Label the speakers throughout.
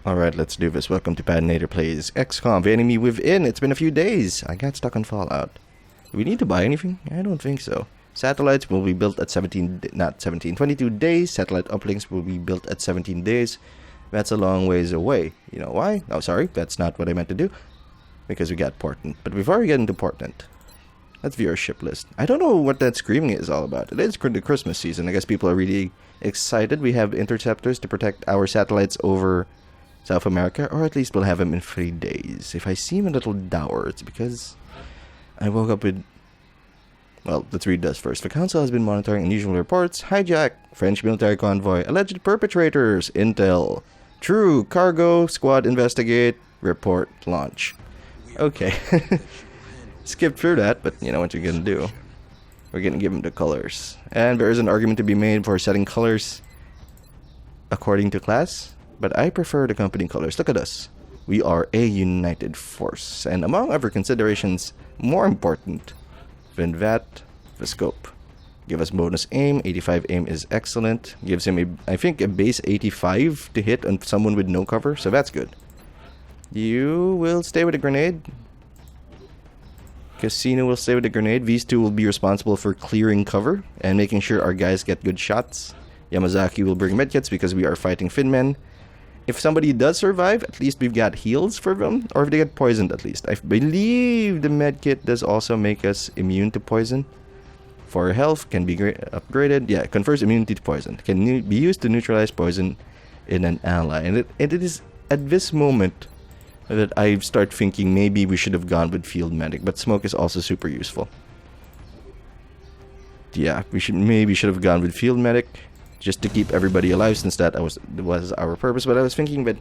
Speaker 1: Alright, let's do this. Welcome to Patinator Plays XCOM, the enemy within. It's been a few days. I got stuck on Fallout. Do we need to buy anything? I don't think so. Satellites will be built at 22 days. Satellite uplinks will be built at 17 days. That's a long ways away. You know why? Oh, sorry, that's not what I meant to do. Because we got Portland. But before we get into Portland, let's view our ship list. I don't know what that screaming is all about. It is the Christmas season. I guess people are really excited. We have interceptors to protect our satellites over South America, or at least we'll have them in 3 days. If I seem a little dour, it's because I woke up with... Well, let's read this first. The Council has been monitoring unusual reports. Hijack, French military convoy, alleged perpetrators, intel. True, cargo, squad investigate, report, launch. Okay. Skip through that, but you know what you're gonna do. We're gonna give them the colors. And there is an argument to be made for setting colors according to class. But I prefer the company colors. Look at us. We are a united force. And among other considerations, more important than that, the scope. Give us bonus aim. 85 aim is excellent. Gives him, I think, a base 85 to hit on someone with no cover. So that's good. You will stay with the grenade. Casino will stay with the grenade. These two will be responsible for clearing cover and making sure our guys get good shots. Yamazaki will bring medkits because we are fighting Finmen. If somebody does survive, at least we've got heals for them. Or if they get poisoned, at least. I believe the medkit does also make us immune to poison. For health, can be upgraded. Yeah, confers immunity to poison. Can be used to neutralize poison in an ally. And it is at this moment that I start thinking maybe we should have gone with field medic. But smoke is also super useful. Yeah, we should have gone with field medic. Just to keep everybody alive, since that was our purpose. But I was thinking that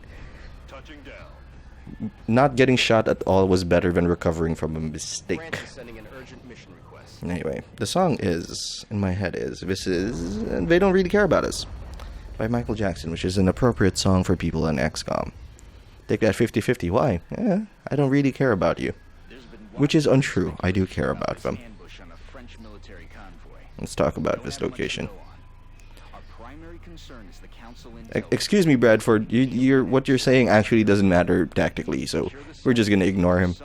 Speaker 1: not getting shot at all was better than recovering from a mistake. Anyway, the song is, in my head is, this is, and They Don't Really Care About Us, by Michael Jackson, which is an appropriate song for people on XCOM. Take that 50-50. Why? I don't really care about you. Which is untrue. I do care about them. Let's talk about this location. Excuse me, Bradford. What you're saying actually doesn't matter tactically, so we're just gonna ignore him.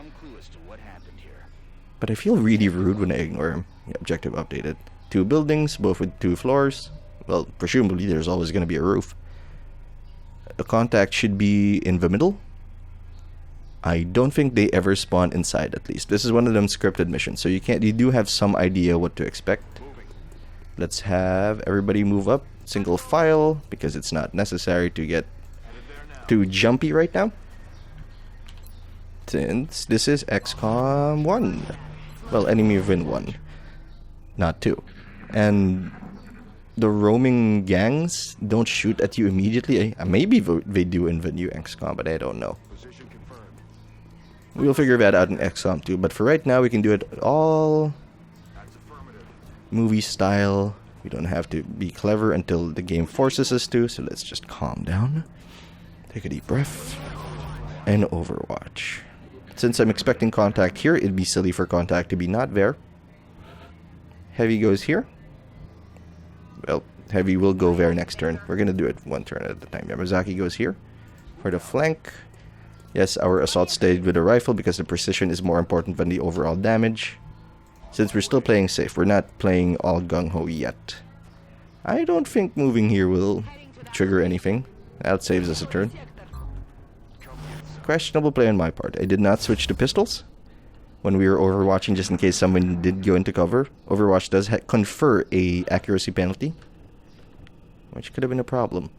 Speaker 1: But I feel really rude when I ignore him. Yeah, objective updated. 2 buildings, both with 2 floors. Well, presumably there's always gonna be a roof. The contact should be in the middle. I don't think they ever spawn inside, at least. This is one of them scripted missions, so you do have some idea what to expect. Let's have everybody move up. Single file, because it's not necessary to get too jumpy right now. Since this is XCOM 1. Well, enemy win 1. Not 2. And the roaming gangs don't shoot at you immediately. Maybe they do in the new XCOM, but I don't know. We'll figure that out in XCOM 2. But for right now, we can do it all movie style. We don't have to be clever until the game forces us to, so let's just calm down. Take a deep breath. And Overwatch. Since I'm expecting contact here, it'd be silly for contact to be not there. Heavy goes here. Well, Heavy will go there next turn. We're gonna do it one turn at a time. Yamazaki goes here for the flank. Yes, our assault stayed with the rifle because the precision is more important than the overall damage. Since we're still playing safe, we're not playing all gung-ho yet. I don't think moving here will trigger anything. That saves us a turn. Questionable play on my part. I did not switch to pistols when we were overwatching, just in case someone did go into cover. Overwatch does confer a accuracy penalty, which could have been a problem.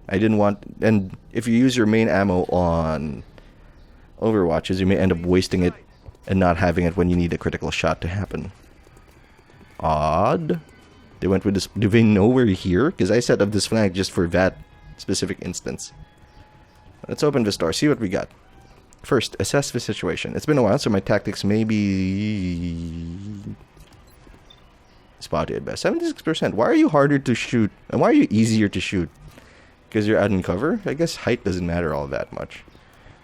Speaker 1: I didn't want... And if you use your main ammo on Overwatches, you may end up wasting it and not having it when you need a critical shot to happen. Odd. They went with this. Do they know we're here? Because I set up this flank just for that specific instance. Let's open this door. See what we got. First, assess the situation. It's been a while, so my tactics may be spotty at best. 76%. Why are you harder to shoot? And why are you easier to shoot? Because you're out in cover? I guess height doesn't matter all that much.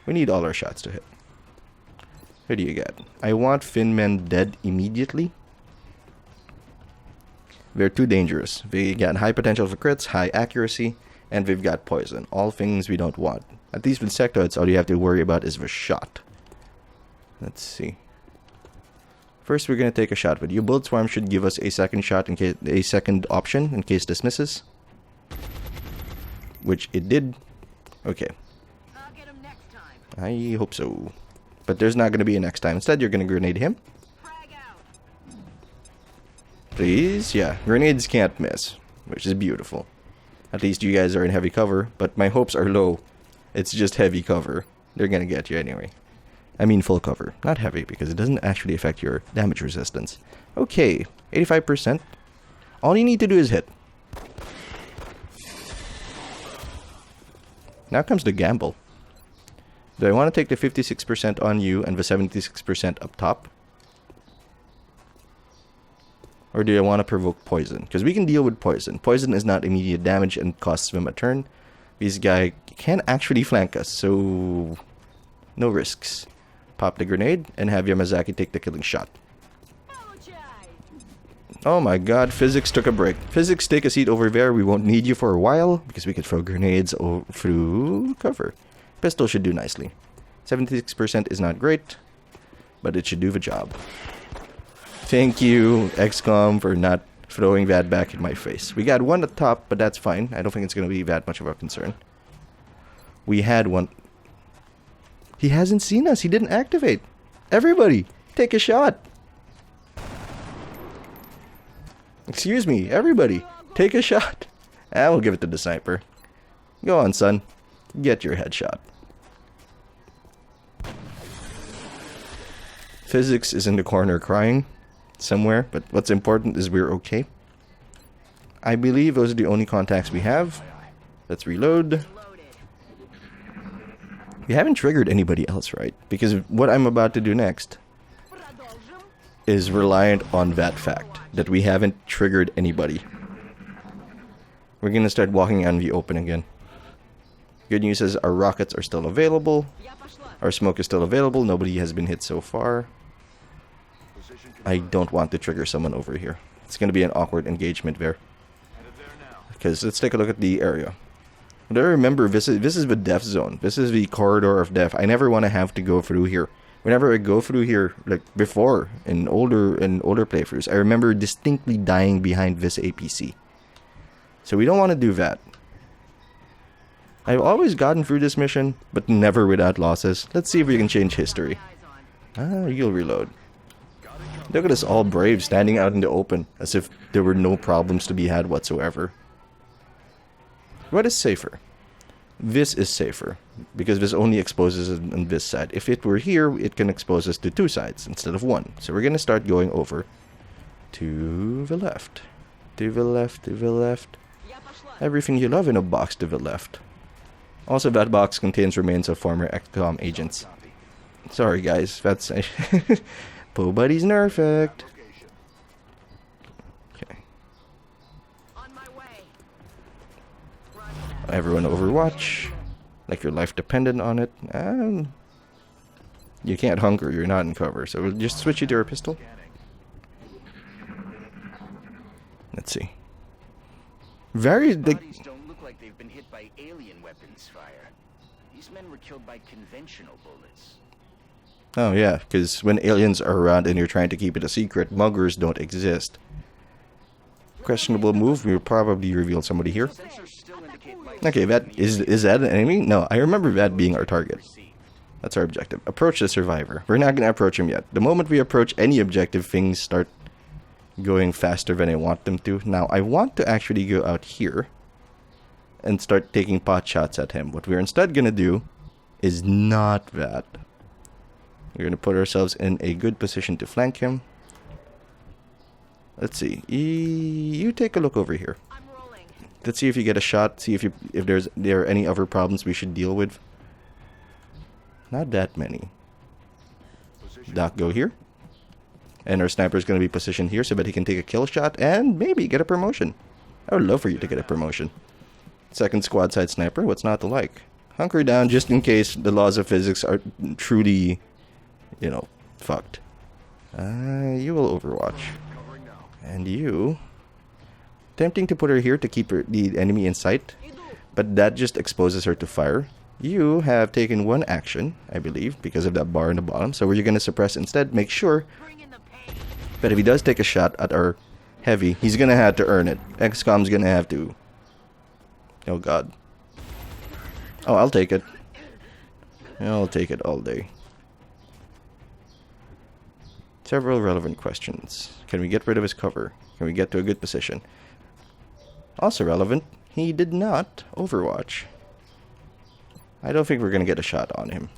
Speaker 1: We need all our shots to hit. What do you get? I want Finmen dead immediately. They're too dangerous. They got high potential for crits, high accuracy, And we've got poison. All things we don't want. At least with sectoids, all you have to worry about is the shot. Let's see. First, we're gonna take a shot with you. Bullet Swarm should give us a second shot in case a second option in case this misses. Which it did. Okay.
Speaker 2: I'll get him next time.
Speaker 1: I hope so. But there's not gonna be a next time. Instead, you're gonna grenade him.
Speaker 2: Frag out.
Speaker 1: Please? Yeah. Grenades can't miss. Which is beautiful. At least you guys are in heavy cover. But my hopes are low. It's just heavy cover. They're gonna get you anyway. I mean full cover, not heavy, because it doesn't actually affect your damage resistance. Okay, 85%. All you need to do is hit. Now comes the gamble. Do I want to take the 56% on you and the 76% up top? Or do I want to provoke poison? Because we can deal with poison. Poison is not immediate damage and costs them a turn. This guy can actually flank us, so no risks. Pop the grenade and have Yamazaki take the killing shot. Oh my god, physics took a break. Physics, take a seat over there. We won't need you for a while because we could throw grenades through cover. Pistol should do nicely. 76% is not great, but it should do the job. Thank you, XCOM, for not throwing that back in my face. We got one at the top, but that's fine. I don't think it's going to be that much of a concern. We had one. He hasn't seen us. He didn't activate. Everybody, take a shot. Excuse me, everybody, take a shot. I will give it to the sniper. Go on, son. Get your headshot. Physics is in the corner crying somewhere, but what's important is we're okay. I believe those are the only contacts we have. Let's reload. We haven't triggered anybody else, right? Because what I'm about to do next is reliant on that fact that we haven't triggered anybody. We're gonna start walking out in the open again. Good news is our rockets are still available. Our smoke is still available. Nobody has been hit so far. I don't want to trigger someone over here. It's gonna be an awkward engagement there. Because let's take a look at the area. But I remember this is the death zone. This is the corridor of death. I never want to have to go through here. Whenever I go through here, like before in older playthroughs, I remember distinctly dying behind this APC. So we don't want to do that. I've always gotten through this mission, but never without losses. Let's see if we can change history. Ah, you'll reload. Look at us all brave standing out in the open, as if there were no problems to be had whatsoever. What is safer? This is safer, because this only exposes us on this side. If it were here, it can expose us to two sides instead of one. So we're going to start going over to the left. To the left, to the left. Everything you love in a box to the left. Also, that box contains remains of former XCOM agents. Sorry guys, that's... Po Buddy's nerfed. Okay. Everyone Overwatch. Like your life depended on it. You can't hunger, you're not in cover. So we'll just switch you to our pistol. Let's see. Very...
Speaker 3: Bodies don't look like they've been hit by alien weapons fire. These men were killed by conventional bullets.
Speaker 1: Oh yeah, because when aliens are around and you're trying to keep it a secret, muggers don't exist. Questionable move, we'll probably reveal somebody here. Okay, that is that an enemy? No, I remember that being our target. That's our objective. Approach the survivor. We're not going to approach him yet. The moment we approach any objective, things start going faster than I want them to. Now, I want to actually go out here and start taking pot shots at him. What we're instead going to do is not that. We're going to put ourselves in a good position to flank him. Let's see. You take a look over here. Let's see if you get a shot. See if there are any other problems we should deal with. Not that many. Doc, go here. And our sniper is going to be positioned here so that he can take a kill shot and maybe get a promotion. I would love for you to get a promotion. Second squad side sniper, what's not to like? Hunker down just in case the laws of physics are truly, you know, fucked. You will Overwatch. And you... Tempting to put her here to keep the enemy in sight. but that just exposes her to fire. You have taken one action, I believe, because of that bar in the bottom. So we're going to suppress instead. Make sure
Speaker 2: Bring in the pain.
Speaker 1: that if he does take a shot at our heavy, he's going to have to earn it. XCOM's going to have to. Oh, God. Oh, I'll take it. I'll take it all day. Several relevant questions. Can we get rid of his cover? Can we get to a good position? Also relevant, he did not overwatch. I don't think we're going to get a shot on him.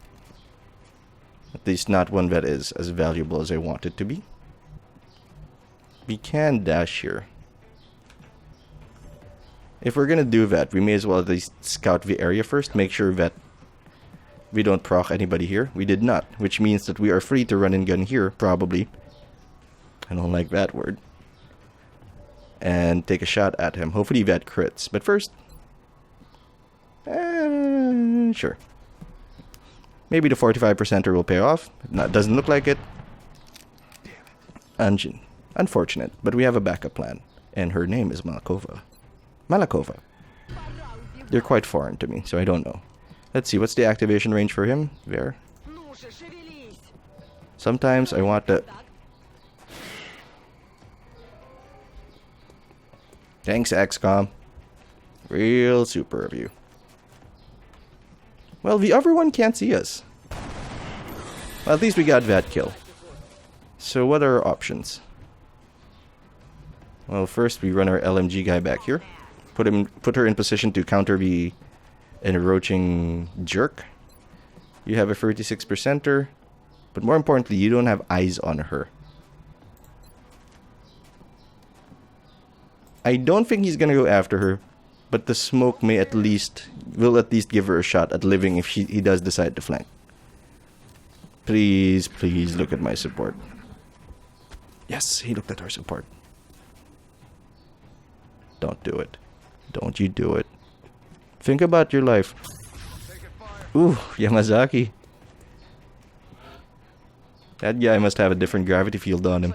Speaker 1: At least not one that is as valuable as I want it to be. We can dash here. If we're going to do that, we may as well at least scout the area first. Make sure that we don't proc anybody here. We did not, which means that we are free to run and gun here, probably. I don't like that word. And take a shot at him. Hopefully that crits. But first... sure. Maybe the 45%er will pay off. No, doesn't look like it. Unfortunate. But we have a backup plan. And her name is Malakova. Malakova. They're quite foreign to me, so I don't know. Let's see, what's the activation range for him? There. Sometimes I want to... Thanks, XCOM. Real super of you. Well, the other one can't see us. Well, at least we got that kill. So what are our options? Well, first we run our LMG guy back here. Put her in position to counter the encroaching jerk. You have a 36%er, but more importantly, you don't have eyes on her. I don't think he's gonna go after her, but the smoke will at least give her a shot at living if he does decide to flank. Please, please look at my support. Yes, he looked at our support. Don't do it. Don't you do it. Think about your life. Ooh, Yamazaki. That guy must have a different gravity field on him.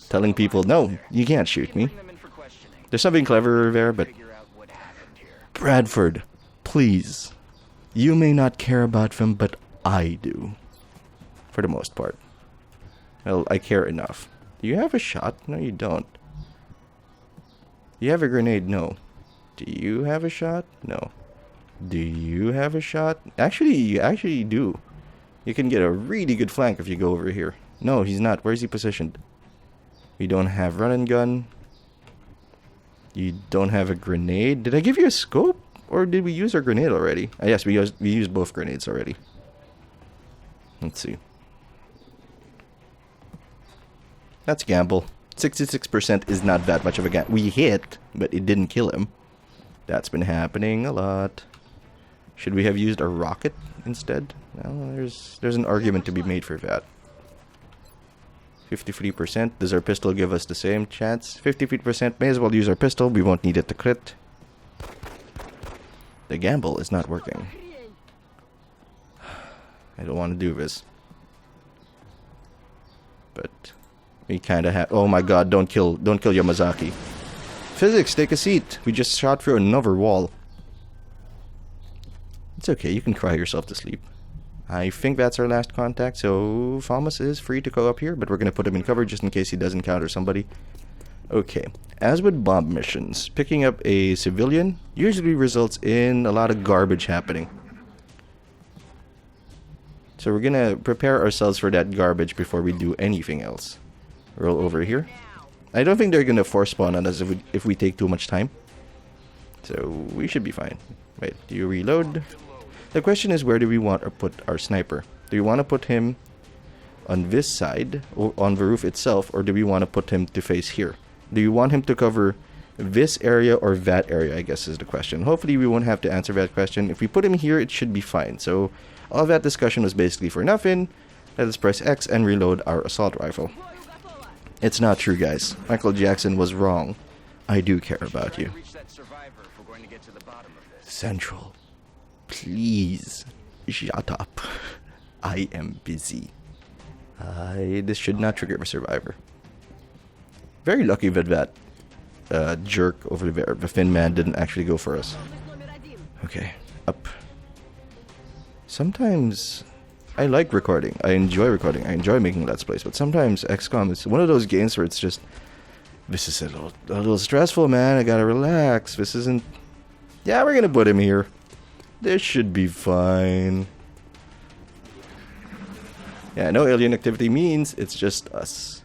Speaker 1: Telling people, no, you can't shoot me. There's something cleverer there, but... Bradford, please. You may not care about them, but I do. For the most part. Well, I care enough. Do you have a shot? No, you don't. Do you have a grenade? No. Do you have a shot? No. Do you have a shot? Actually, you actually do. You can get a really good flank if you go over here. No, he's not. Where's he positioned? We don't have run and gun. You don't have a grenade. Did I give you a scope? Or did we use our grenade already? Yes, we used both grenades already. Let's see. That's a gamble. 66% is not that much of a gamble. We hit, but it didn't kill him. That's been happening a lot. Should we have used a rocket instead? Well, there's an argument to be made for that. 53%. Does our pistol give us the same chance? 53%. May as well use our pistol. We won't need it to crit. The gamble is not working. I don't want to do this. But we kind of have... Oh my god, don't kill Yamazaki. Physics, take a seat. We just shot through another wall. It's okay, you can cry yourself to sleep. I think that's our last contact, so Thomas is free to go up here, but we're going to put him in cover just in case he does encounter somebody. Okay, as with bomb missions, picking up a civilian usually results in a lot of garbage happening. So we're going to prepare ourselves for that garbage before we do anything else. Roll over here. I don't think they're going to force spawn on us if we take too much time. So we should be fine. Wait, do you reload? The question is, where do we want to put our sniper? Do we want to put him on this side, or on the roof itself, or do we want to put him to face here? Do you want him to cover this area or that area, I guess is the question. Hopefully we won't have to answer that question. If we put him here, it should be fine. So all that discussion was basically for nothing. Let us press X and reload our assault rifle. It's not true, guys. Michael Jackson was wrong. I do care about you. Central. Please. Shut up. I am busy. This should not trigger the survivor. Very lucky that jerk over there, the thin man, didn't actually go for us. Okay, up. Sometimes I like recording. I enjoy recording. I enjoy making Let's Plays. But sometimes XCOM is one of those games where it's just, this is a little stressful, man. I gotta relax. This isn't... Yeah, we're gonna put him here. This should be fine. Yeah, no alien activity means it's just us.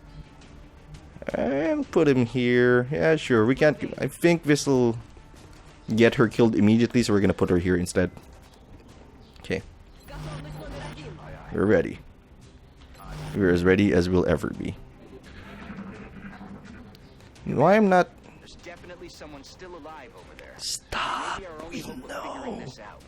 Speaker 1: I'll put him here. Yeah, sure. We can't... I think this'll get her killed immediately, so we're gonna put her here instead. Okay. We're ready. We're as ready as we'll ever be. Why I'm not...
Speaker 3: There's definitely someone still alive over there.
Speaker 1: Stop!
Speaker 3: Maybe our only
Speaker 1: We
Speaker 3: hope of
Speaker 1: know.
Speaker 3: figuring this out.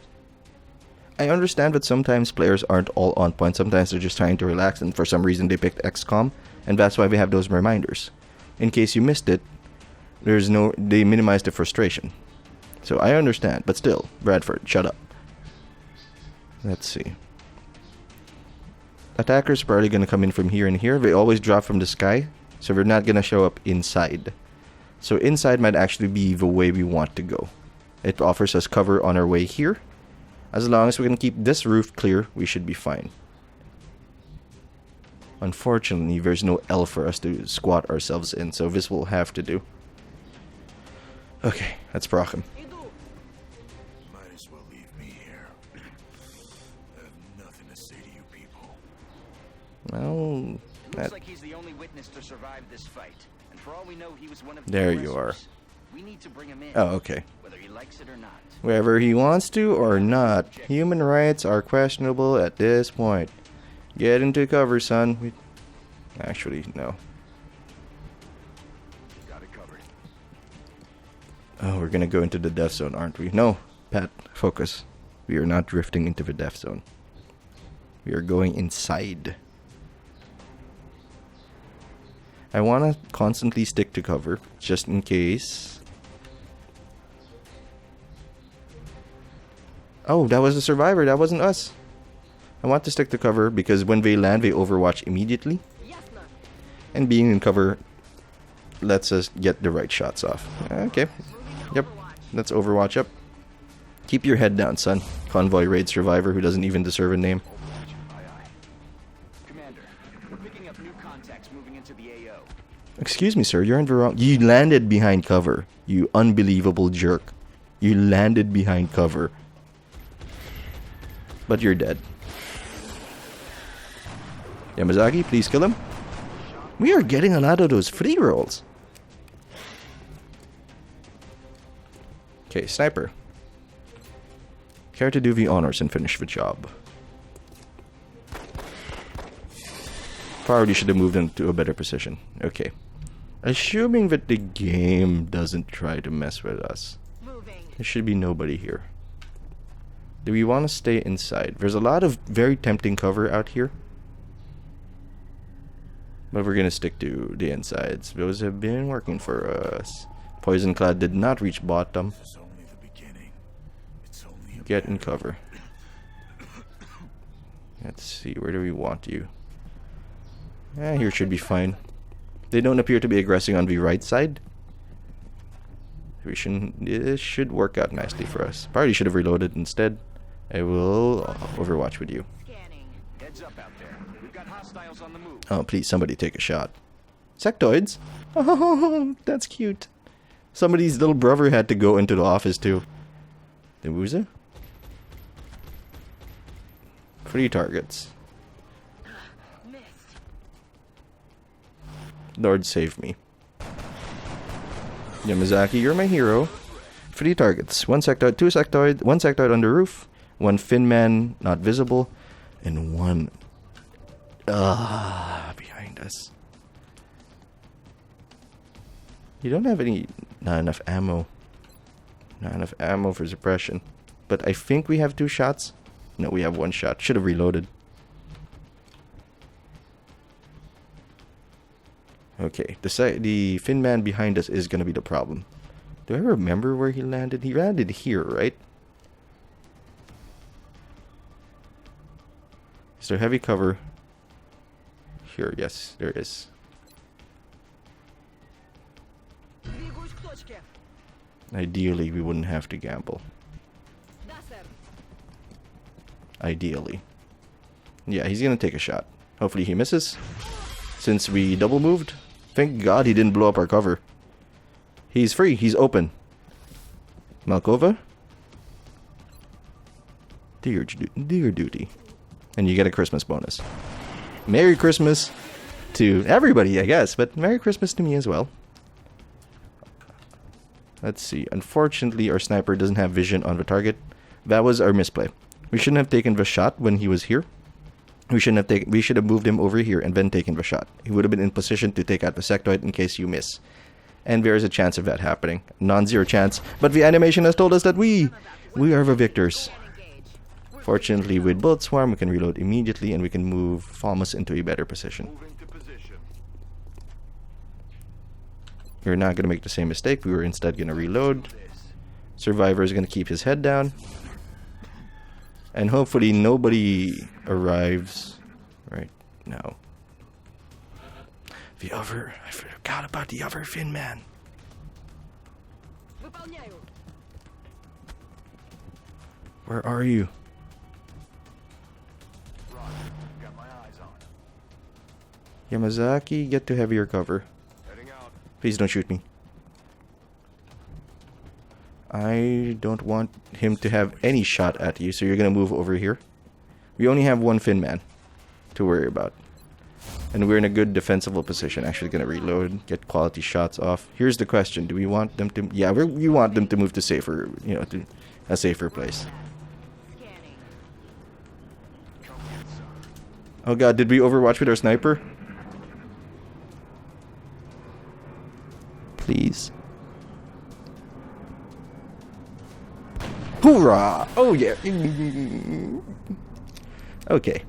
Speaker 1: I understand that sometimes players aren't all on point. Sometimes they're just trying to relax, and for some reason they picked XCOM, and that's why we have those reminders. In case you missed it, they minimize the frustration. So I understand, but still, Bradford, shut up. Let's see. Attackers are probably gonna come in from here and here. They always drop from the sky, so they're not gonna show up inside. So inside might actually be the way we want to go. It offers us cover on our way here. As long as we can keep this roof clear, we should be fine. Unfortunately, there's no L for us to squat ourselves in, so this will have to do. Okay, let's proc him.
Speaker 4: Might as well leave me here. I have nothing to say to you people.
Speaker 1: Well,
Speaker 3: Looks like he's the only witness to survive this fight. And for all we know, he was one of the
Speaker 1: There you are.
Speaker 3: aggressors. We need to bring him in.
Speaker 1: oh, okay.
Speaker 3: Whether he likes it or not.
Speaker 1: Whether he wants to or not, human rights are questionable at this point. Get into cover, son. Actually, no.
Speaker 4: Got it covered.
Speaker 1: Oh, we're gonna go into the death zone, aren't we? No, Pat, focus. We are not drifting into the death zone. We are going inside. I want to constantly stick to cover, just in case. Oh, that was a survivor. That wasn't us. I want to stick to cover because when they land, they overwatch immediately. And being in cover lets us get the right shots off. Okay. Yep. Let's overwatch up. Keep your head down, son. Convoy raid survivor who doesn't even deserve a name.
Speaker 3: Aye, aye. Commander, we're picking up new contacts moving into the AO.
Speaker 1: Excuse me, sir. You're in the wrong... You landed behind cover. You unbelievable jerk. You landed behind cover. But you're dead. Yamazaki, please kill him. We are getting a lot of those free rolls. Okay, sniper. Care to do the honors and finish the job. Probably should have moved into a better position. Okay. Assuming that the game doesn't try to mess with us. There should be nobody here. Do we want to stay inside? There's a lot of very tempting cover out here. But we're going to stick to the insides. Those have been working for us. Poison Cloud did not reach bottom.
Speaker 4: It's only the beginning. It's only a
Speaker 1: Get in cover. Let's see, where do we want you? Here should be fine. They don't appear to be aggressing on the right side. This should work out nicely for us. Probably should have reloaded instead. I will overwatch with you.
Speaker 3: Heads up out there. We've got hostiles on the move.
Speaker 1: Oh, please, somebody take a shot. Sectoids? Oh, that's cute. Somebody's little brother had to go into the office too. The Wuza? 3 targets. Lord save me. Yamazaki, you're my hero. 3 targets. 1 sectoid, 2 sectoid, 1 sectoid on the roof, 1 Finman not visible, and 1 behind us. You don't have not enough ammo. Not enough ammo for suppression. But I think we have 2 shots. No, we have 1 shot. Should have reloaded. Okay, the Fin man behind us is gonna be the problem. Do I remember where he landed? He landed here, right? Is there heavy cover? Here, yes, there is. Ideally, we wouldn't have to gamble. ideally. Yeah, he's gonna take a shot. Hopefully he misses. Since we double moved. Thank God he didn't blow up our cover. He's free. He's open. Malkova? Do your duty. And you get a Christmas bonus. Merry Christmas to everybody, I guess. But Merry Christmas to me as well. Let's see. Unfortunately, our sniper doesn't have vision on the target. That was our misplay. We shouldn't have taken the shot when he was here. We should have moved him over here and then taken the shot. He would have been in position to take out the sectoid in case you miss. And there is a chance of that happening. Non-zero chance. But the animation has told us that we are the victors. Fortunately, with Bullet Swarm, we can reload immediately and we can move Falmus into a better position. We're not going to make the same mistake. We were instead going to reload. Survivor is going to keep his head down. And hopefully nobody arrives right now. I forgot about the other Finn man. Where are you?
Speaker 4: Got my eyes on.
Speaker 1: Yamazaki, get to heavier cover.
Speaker 4: Heading out.
Speaker 1: Please don't shoot me. I don't want him to have any shot at you, so you're gonna move over here. We only have one Finn man to worry about. And we're in a good defensible position. Actually gonna reload, get quality shots off. Here's the question, do we want them to... Yeah, we want them to move to safer, you know, to a safer place. Oh god, did we overwatch with our sniper? Please. Hoorah! Oh yeah! Okay.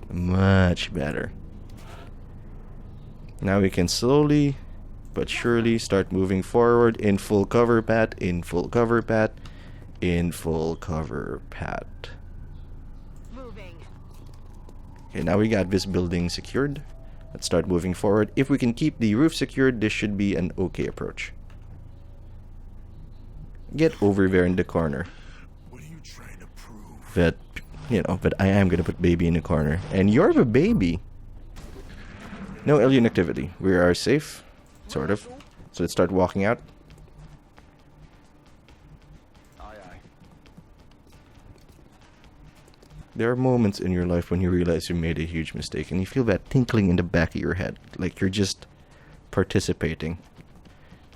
Speaker 1: Much better. Now we can slowly but surely start moving forward in full cover pat, in full cover pat, in full cover pat. Okay, now we got this building secured. Let's start moving forward. If we can keep the roof secured, this should be an okay approach. Get over there in the corner.
Speaker 4: What are you trying to prove?
Speaker 1: That, you know, but I am gonna put baby in the corner. And you're the baby. No alien activity. We are safe. Sort of. So let's start walking out. There are moments in your life when you realize you made a huge mistake and you feel that tinkling in the back of your head. Like you're just participating.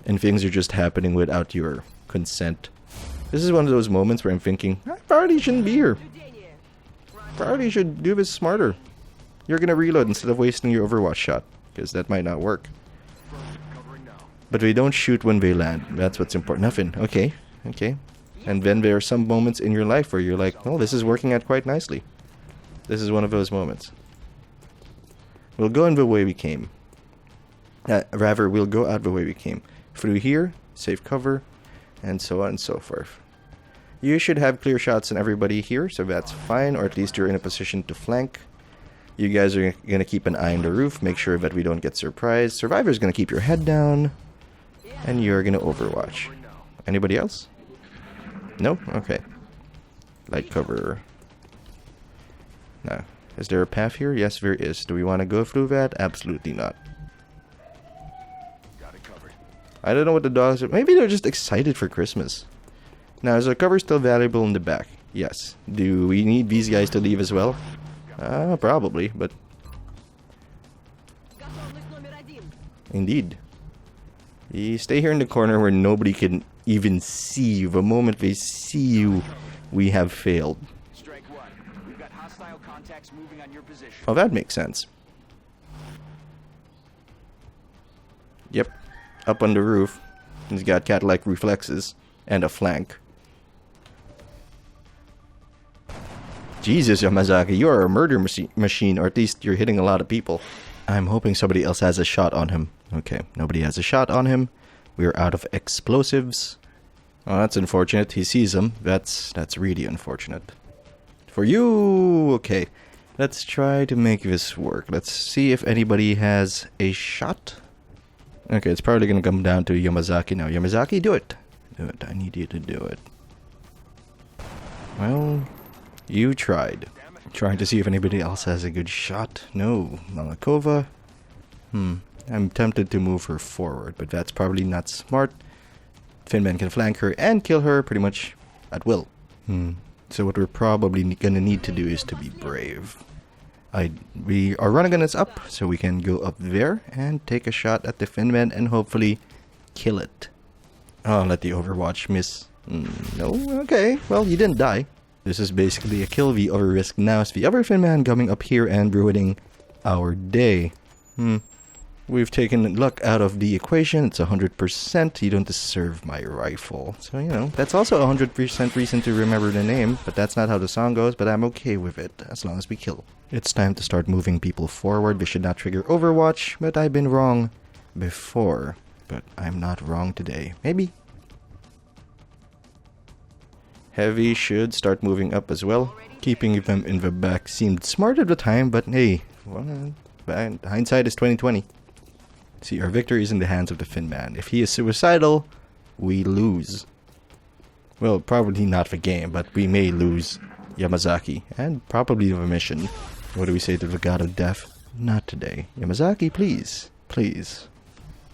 Speaker 1: And things are just happening without your consent. This is one of those moments where I'm thinking, I probably shouldn't be here. Probably should do this smarter. You're gonna reload instead of wasting your Overwatch shot. Because that might not work. But we don't shoot when they land. That's what's important. Nothing. Okay. Okay. And then there are some moments in your life where you're like, oh, this is working out quite nicely. This is one of those moments. We'll go in the way we came. Rather, we'll go out the way we came. Through here, safe cover, and so on and so forth. You should have clear shots on everybody here, so that's fine, or at least you're in a position to flank. You guys are going to keep an eye on the roof, make sure that we don't get surprised. Survivor's going to keep your head down, and you're going to overwatch. Anybody else? No? Okay. Light cover. Now, is there a path here? Yes, there is. Do we want to go through that? Absolutely not.
Speaker 4: Got it covered.
Speaker 1: I don't know what the dogs are. Maybe they're just excited for Christmas. Now, is our cover still valuable in the back? Yes. Do we need these guys to leave as well? Probably, but... Indeed. You stay here in the corner where nobody can even see you. The moment they see you, we have failed.
Speaker 3: Strike one. We've got hostile contacts moving on your position.
Speaker 1: Oh, that makes sense. Yep. Up on the roof. He's got cat-like reflexes. And a flank. Jesus, Yamazaki, you are a murder machine, or at least you're hitting a lot of people. I'm hoping somebody else has a shot on him. Okay, nobody has a shot on him. We're out of explosives. Oh, that's unfortunate. He sees them. That's really unfortunate. For you! Okay, let's try to make this work. Let's see if anybody has a shot. Okay, it's probably going to come down to Yamazaki now. Yamazaki, do it. Do it. I need you to do it. Well, You tried. Trying to see if anybody else has a good shot. No. Malakova. I'm tempted to move her forward, but that's probably not smart. Finman can flank her and kill her pretty much at will. So what we're probably gonna need to do is to be brave. Our run gun is up, so we can go up there and take a shot at the Finman and hopefully kill it. Oh, let the Overwatch miss. No? Okay. Well, you didn't die. This is basically a kill v over risk now. It's the other Finman coming up here and ruining our day. We've taken luck out of the equation. It's 100%. You don't deserve my rifle. So, you know, that's also 100% reason to remember the name. But that's not how the song goes, but I'm okay with it, as long as we kill. It's time to start moving people forward. We should not trigger Overwatch, but I've been wrong before. But I'm not wrong today. Maybe. Heavy should start moving up as well. Keeping them in the back seemed smart at the time, but hey, well, hindsight is 2020. See, our victory is in the hands of the Finman. If he is suicidal, we lose. Well, probably not the game, but we may lose Yamazaki, and probably the mission. What do we say to the god of death? Not today. Yamazaki, please, please,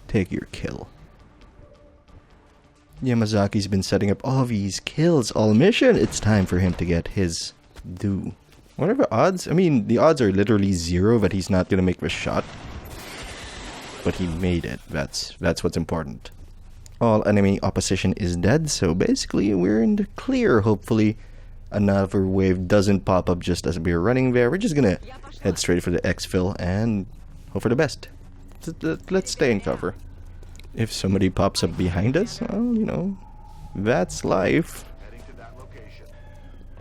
Speaker 1: take your kill. Yamazaki's been setting up all these kills all mission. It's time for him to get his due. What are the odds? I mean, the odds are literally 0 that he's not gonna make the shot. But he made it. That's what's important. All enemy opposition is dead, so basically we're in the clear. Hopefully another wave doesn't pop up just as we're running there. We're just gonna head straight for the exfil and hope for the best. Let's stay in cover. If somebody pops up behind us, well, you know, that's life.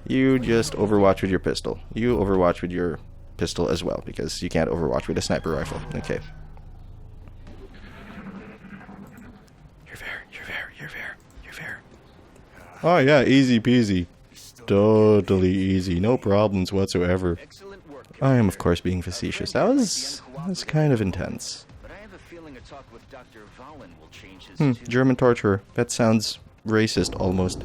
Speaker 1: You just overwatch with your pistol. You overwatch with your pistol as well, because you can't overwatch with a sniper rifle. Okay. You're there. Oh yeah, easy peasy. Totally easy. No problems whatsoever. I am, of course, being facetious. That was kind of intense. German torturer. That sounds racist almost.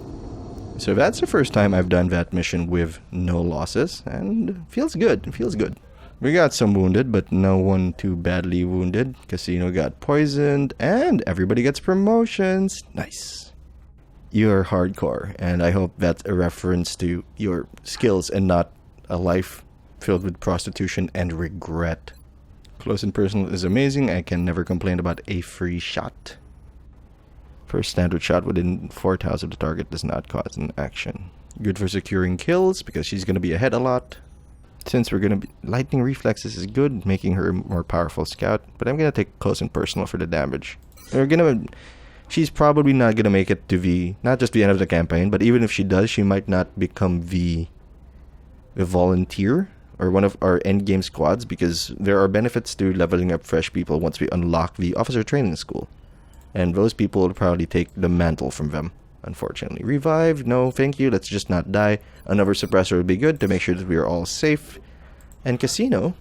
Speaker 1: So that's the first time I've done that mission with no losses, and feels good. It feels good. We got some wounded, but no one too badly wounded. Casino got poisoned, and everybody gets promotions. Nice. You're hardcore, and I hope that's a reference to your skills and not a life filled with prostitution and regret. Close and personal is amazing. I can never complain about a free shot. First standard shot within 4 tiles of the target does not cause an action. Good for securing kills because she's going to be ahead a lot. Since we're going to be... Lightning reflexes is good, making her a more powerful scout. But I'm going to take close and personal for the damage. She's probably not going to make it to the... Not just the end of the campaign, but even if she does, she might not become the volunteer or one of our endgame squads, because there are benefits to leveling up fresh people once we unlock the officer training school. And those people will probably take the mantle from them, unfortunately. Revive? No, thank you. Let's just not die. Another suppressor would be good to make sure that we are all safe. And Casino.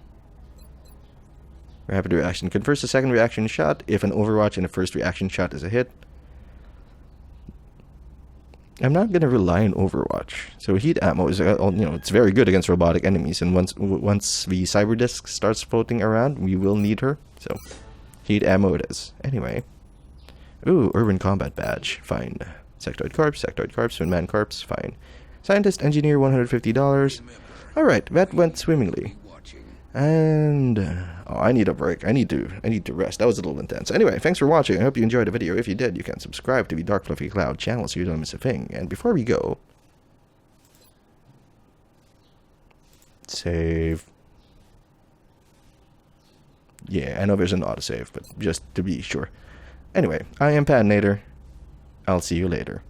Speaker 1: Rapid reaction. Confers the second reaction shot if an Overwatch and the first reaction shot is a hit. I'm not going to rely on Overwatch. So heat ammo is, it's very good against robotic enemies. And once the cyber disc starts floating around, we will need her. So heat ammo it is. Anyway. Ooh, Urban Combat Badge. Fine. Sectoid Corpse, Swinman Corpse. Fine. Scientist Engineer, $150. Alright, that went swimmingly. And... I need a break. I need to rest. That was a little intense. Anyway, thanks for watching. I hope you enjoyed the video. If you did, you can subscribe to the Dark Fluffy Cloud channel so you don't miss a thing. And before we go... Save. Yeah, I know there's an autosave, but just to be sure. Anyway, I am Patinator. I'll see you later.